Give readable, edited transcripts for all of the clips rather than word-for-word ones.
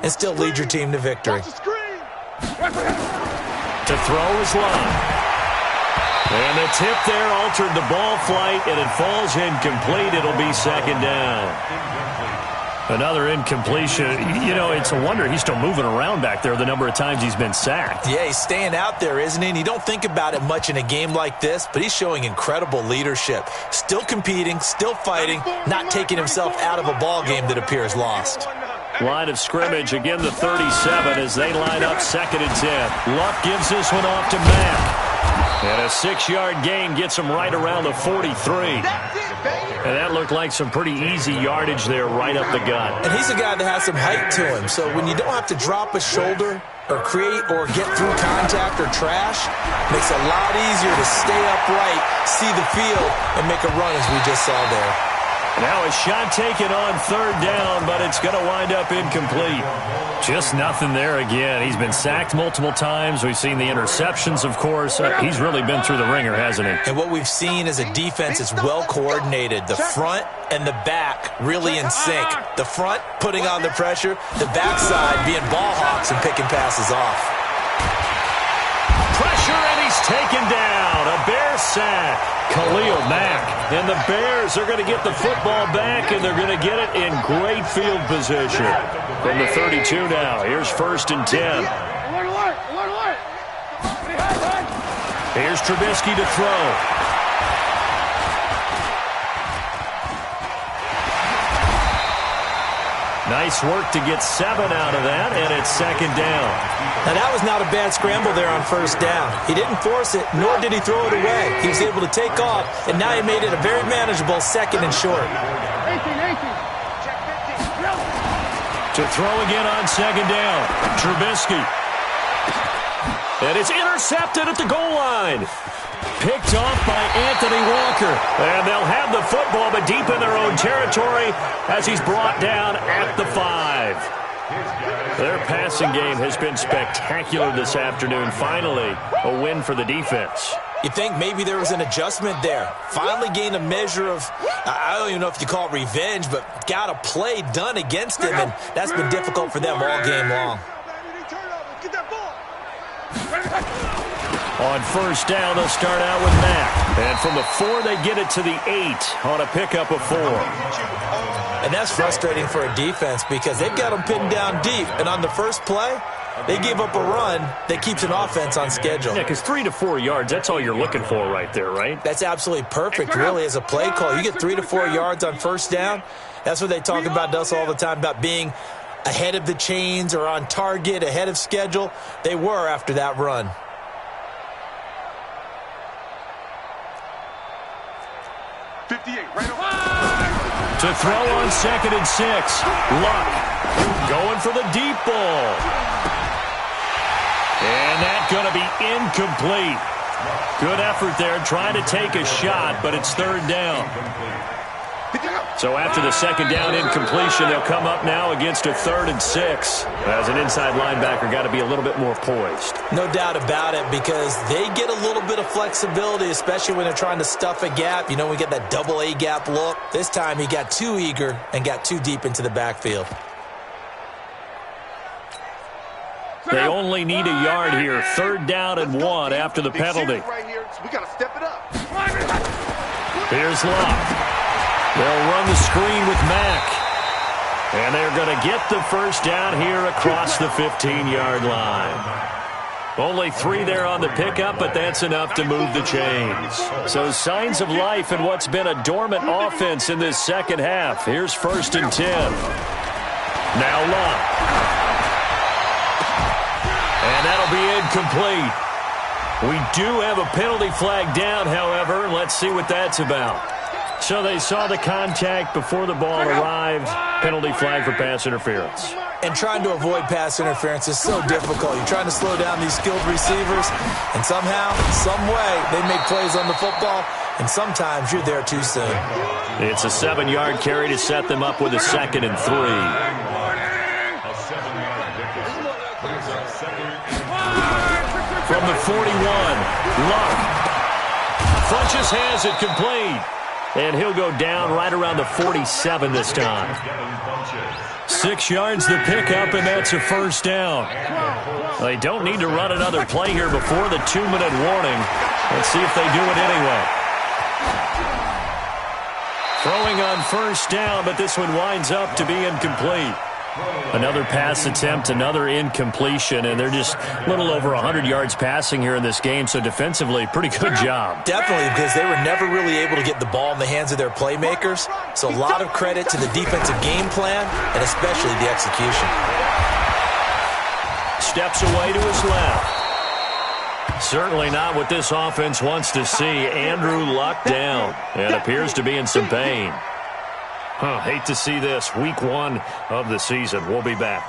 and still lead your team to victory. To throw is Love. And the tip there altered the ball flight, and it falls incomplete. It'll be second down. Another incompletion. You know, it's a wonder he's still moving around back there the number of times he's been sacked. Yeah, he's staying out there, isn't he? And you don't think about it much in a game like this, but he's showing incredible leadership. Still competing, still fighting, not taking himself out of a ball game that appears lost. Line of scrimmage, again the 37 as they line up 2nd and 10. Luck gives this one off to Mack. And a 6-yard gain gets him right around the 43. And that looked like some pretty easy yardage there right up the gut. And he's a guy that has some height to him. So when you don't have to drop a shoulder or create or get through contact or trash, it makes it a lot easier to stay upright, see the field, and make a run as we just saw there. Now a shot taken on 3rd down, but it's going to wind up incomplete. Just nothing there again. He's been sacked multiple times. We've seen the interceptions, of course. He's really been through the ringer, hasn't he? And what we've seen is a defense that's well coordinated. The front and the back really in sync. The front putting on the pressure, the backside being ball hawks and picking passes off. Pressure, and he's taken down. A Bear sack. Khalil Mack. And the Bears are going to get the football back, and they're going to get it in great field position. From the 32 now. Here's 1st and 10. Here's Trubisky to throw. Nice work to get 7 out of that, and it's 2nd down. Now, that was not a bad scramble there on 1st down. He didn't force it, nor did he throw it away. He was able to take off, and now he made it a very manageable 2nd and short. To throw again on 2nd down. Trubisky. And it's intercepted at the goal line. Picked off by Anthony Walker. And they'll have the football, but deep in their own territory as he's brought down at the 5. Their passing game has been spectacular this afternoon. Finally, a win for the defense. You think maybe there was an adjustment there. Finally gained a measure of, I don't even know if you call it revenge, but got a play done against him, and that's been difficult for them all game long. On 1st down, they'll start out with Mack. And from the 4, they get it to the 8 on a pickup of 4. And that's frustrating for a defense because they've got them pinned down deep. And on the first play, they give up a run that keeps an offense on schedule. Yeah, because 3 to 4 yards, that's all you're looking for right there, right? That's absolutely perfect, really, as a play call. You get 3 to 4 yards on 1st down. That's what they talk about us all the time, about being ahead of the chains or on target, ahead of schedule. They were after that run. To throw on 2nd and 6. Luck going for the deep ball. And that's going to be incomplete. Good effort there trying to take a shot, but it's 3rd down. So after the 2nd down incompletion, they'll come up now against a 3rd and 6. As an inside linebacker, got to be a little bit more poised. No doubt about it, because they get a little bit of flexibility, especially when they're trying to stuff a gap. You know, we get that double A gap look. This time he got too eager and got too deep into the backfield. They only need a yard here. 3rd down and 1 after the penalty. We got to step it up. Here's Luck. They'll run the screen with Mack. And they're going to get the 1st down here across the 15-yard line. Only 3 there on the pickup, but that's enough to move the chains. So signs of life in what's been a dormant offense in this 2nd half. Here's 1st and 10. Now Luck. And that'll be incomplete. We do have a penalty flag down, however. Let's see what that's about. So they saw the contact before the ball arrived. Penalty flag for pass interference. And trying to avoid pass interference is so difficult. You're trying to slow down these skilled receivers, and somehow, some way, they make plays on the football, and sometimes you're there too soon. It's a 7-yard carry to set them up with a 2nd and 3. From the 41, Luck. Funches has it complete. And he'll go down right around the 47 this time. 6 yards the pickup, and that's a first down. They don't need to run another play here before the 2-minute warning. Let's see if they do it anyway. Throwing on first down, but this one winds up to be incomplete. Another pass attempt, another incompletion, and they're just a little over 100 yards passing here in this game, so defensively, pretty good job. Definitely, because they were never really able to get the ball in the hands of their playmakers, so a lot of credit to the defensive game plan and especially the execution. Steps away to his left. Certainly not what this offense wants to see. Andrew Luck down and appears to be in some pain. Hate to see this. Week 1 of the season. We'll be back.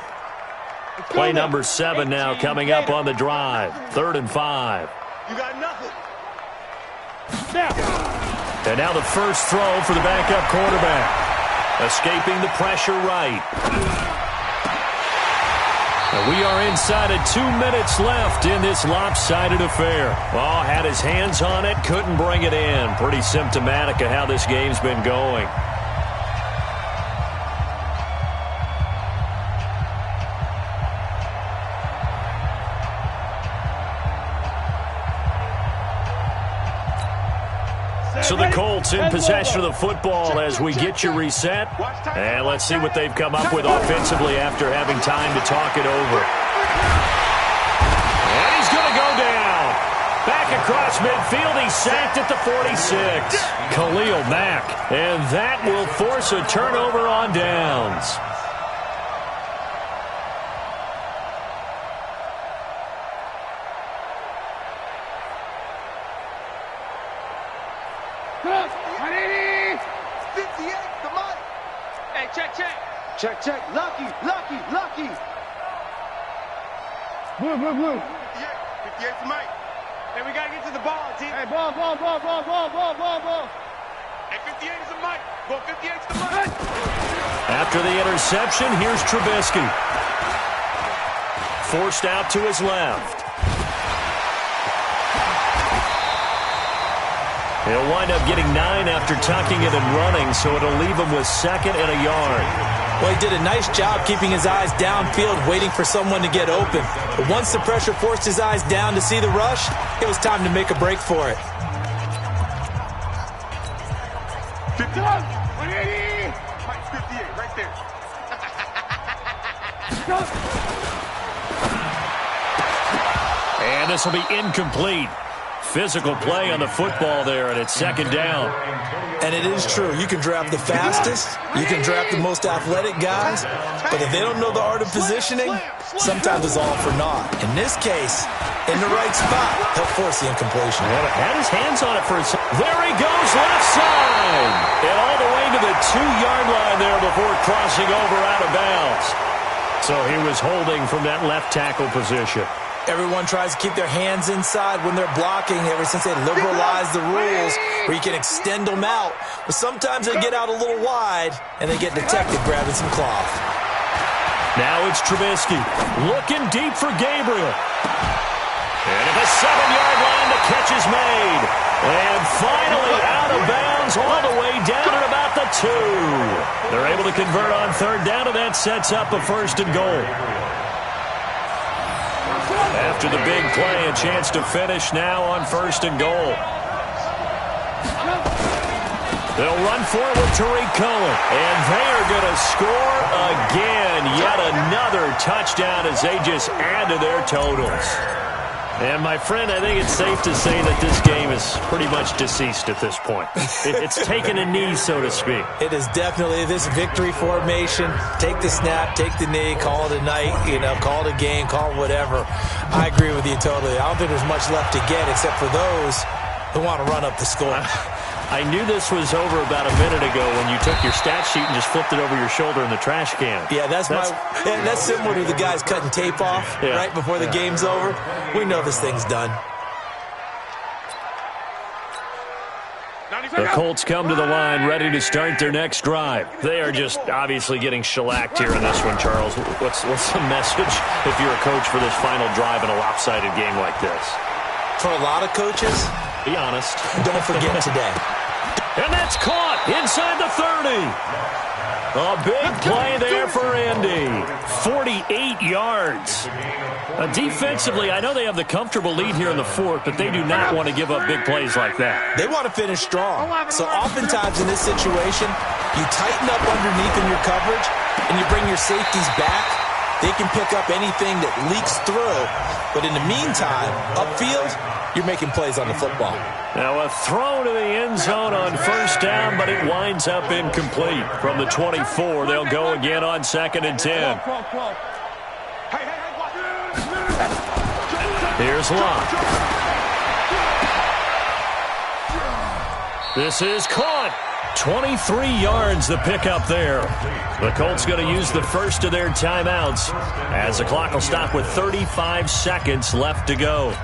Play number 7 now coming up on the drive. 3rd and 5. You got nothing. And now the first throw for the backup quarterback. Escaping the pressure right. And we are inside of 2 minutes left in this lopsided affair. Well, had his hands on it, couldn't bring it in. Pretty symptomatic of how this game's been going. So the Colts in possession of the football as we get you reset. And let's see what they've come up with offensively after having time to talk it over. And he's going to go down. Back across midfield, he's sacked at the 46. Khalil Mack. And that will force a turnover on downs. Check. Lucky. Blue. 58's the mic. Hey, we got to get to the ball, team. Hey, ball. Hey, 58 is the mic. Ball, 58's the mic. After the interception, here's Trubisky. Forced out to his left. He'll wind up getting 9 after tucking it and running, so it'll leave him with 2nd and a yard. Well, he did a nice job keeping his eyes downfield, waiting for someone to get open. But once the pressure forced his eyes down to see the rush, it was time to make a break for it. 51, 180. 58, right there. And this will be incomplete. Physical play on the football there, and it's 2nd down. And it is true. You can draft the fastest, you can draft the most athletic guys, but if they don't know the art of positioning, sometimes it's all for naught. In this case, in the right spot, he'll force the incompletion. Well, had his hands on it for a second. There he goes, left side. And all the way to the 2-yard line there before crossing over out of bounds. So he was holding from that left tackle position. Everyone tries to keep their hands inside when they're blocking ever since they liberalized the rules where you can extend them out. But sometimes they get out a little wide and they get detected grabbing some cloth. Now it's Trubisky looking deep for Gabriel. And at the 7-yard line, the catch is made. And finally out of bounds all the way down at about the 2. They're able to convert on 3rd down, and that sets up a 1st and goal. After the big play, a chance to finish now on 1st and goal. They'll run forward with Tariq Cohen, and they are going to score again. Yet another touchdown as they just add to their totals. And, my friend, I think it's safe to say that this game is pretty much deceased at this point. It's taken a knee, so to speak. It is definitely this victory formation. Take the snap, take the knee, call it a night, call it a game, call it whatever. I agree with you totally. I don't think there's much left to get except for those who want to run up the score. I knew this was over about a minute ago when you took your stat sheet and just flipped it over your shoulder in the trash can. Yeah, that's similar to the guys cutting tape off right before the game's over. We know this thing's done. The Colts come to the line ready to start their next drive. They are just obviously getting shellacked here in this one, Charles. What's the message if you're a coach for this final drive in a lopsided game like this? For a lot of coaches, be honest. Don't forget today. And that's caught inside the 30. A big play there for Andy. 48 yards. Defensively, I know they have the comfortable lead here in the fourth, but they do not want to give up big plays like that. They want to finish strong. So oftentimes in this situation, you tighten up underneath in your coverage, and you bring your safeties back. They can pick up anything that leaks through. But in the meantime, upfield, you're making plays on the football. Now a throw to the end zone on first down, but it winds up incomplete. From the 24, they'll go again on 2nd and 10. Here's Locke. This is caught. 23 yards the pickup there. The Colts going to use the first of their timeouts as the clock will stop with 35 seconds left to go.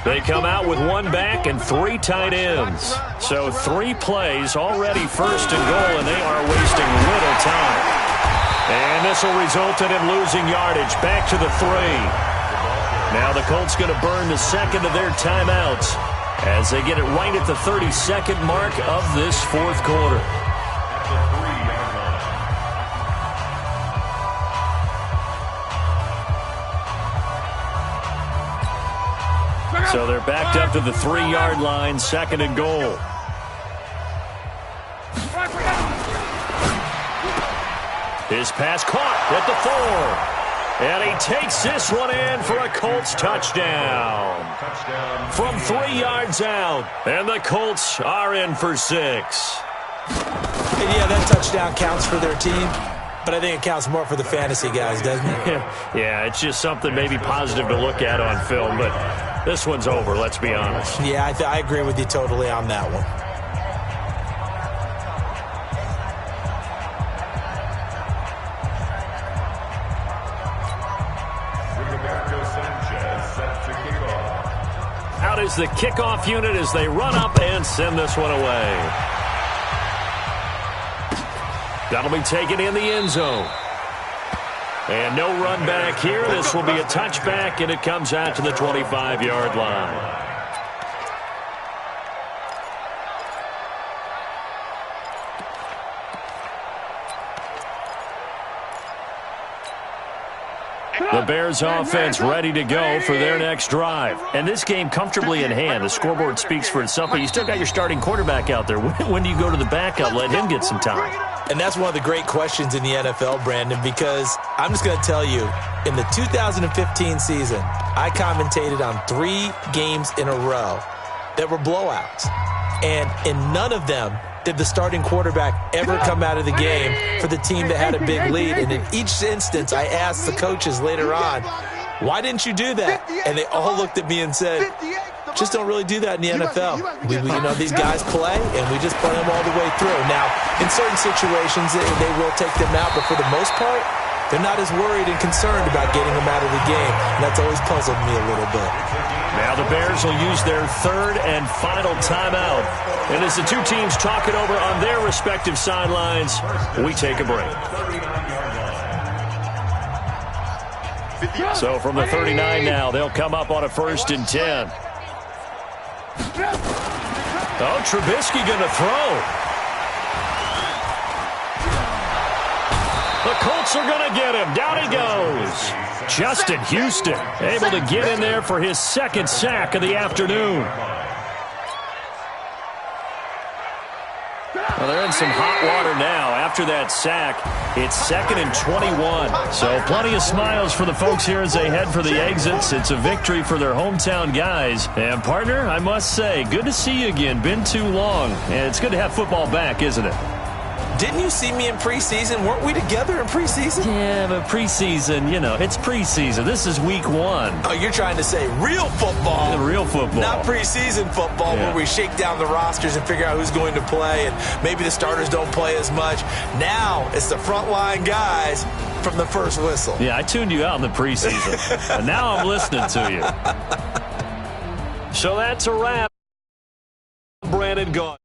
They come out with one back and 3 tight ends. So 3 plays already first and goal, and they are wasting little time. And this will result in him losing yardage back to the 3. Now the Colts going to burn the second of their timeouts as they get it right at the 32nd mark of this fourth quarter. So they're backed up to the 3-yard line, 2nd and goal. His pass caught at the 4. And he takes this one in for a Colts touchdown. From 3 yards out. And the Colts are in for 6. And yeah, that touchdown counts for their team. But I think it counts more for the fantasy guys, doesn't it? Yeah, it's just something maybe positive to look at on film. But this one's over, let's be honest. Yeah, I agree with you totally on that one. Out is the kickoff unit as they run up and send this one away. That'll be taken in the end zone. And no run back here. This will be a touchback, and it comes out to the 25-yard line. The Bears offense ready to go for their next drive. And this game comfortably in hand. The scoreboard speaks for itself, but you still got your starting quarterback out there. When do you go to the backup? Let him get some time. And that's one of the great questions in the NFL, Brandon, because I'm just going to tell you, in the 2015 season, I commentated on 3 games in a row that were blowouts. And in none of them did the starting quarterback ever come out of the game for the team that had a big lead. And in each instance, I asked the coaches later on, why didn't you do that? And they all looked at me and said, just don't really do that in the NFL. These guys play, and we just play them all the way through. Now, in certain situations, they will take them out, but for the most part, they're not as worried and concerned about getting them out of the game. And that's always puzzled me a little bit. Now the Bears will use their 3rd and final timeout. And as the two teams talk it over on their respective sidelines, we take a break. So from the 39 now, they'll come up on a 1st and 10. Oh, Trubisky going to throw. The Colts are going to get him. Down he goes. Justin Houston able to get in there for his 2nd sack of the afternoon. Well, they're in some hot water now. After that sack, it's 2nd and 21. So plenty of smiles for the folks here as they head for the exits. It's a victory for their hometown guys. And, partner, I must say, good to see you again. Been too long. And it's good to have football back, isn't it? Didn't you see me in preseason? Weren't we together in preseason? Yeah, but preseason, it's preseason. This is week 1. Oh, you're trying to say real football. Real football. Not preseason football where we shake down the rosters and figure out who's going to play, and maybe the starters don't play as much. Now it's the frontline guys from the first whistle. Yeah, I tuned you out in the preseason, and now I'm listening to you. So that's a wrap. Brandon gone.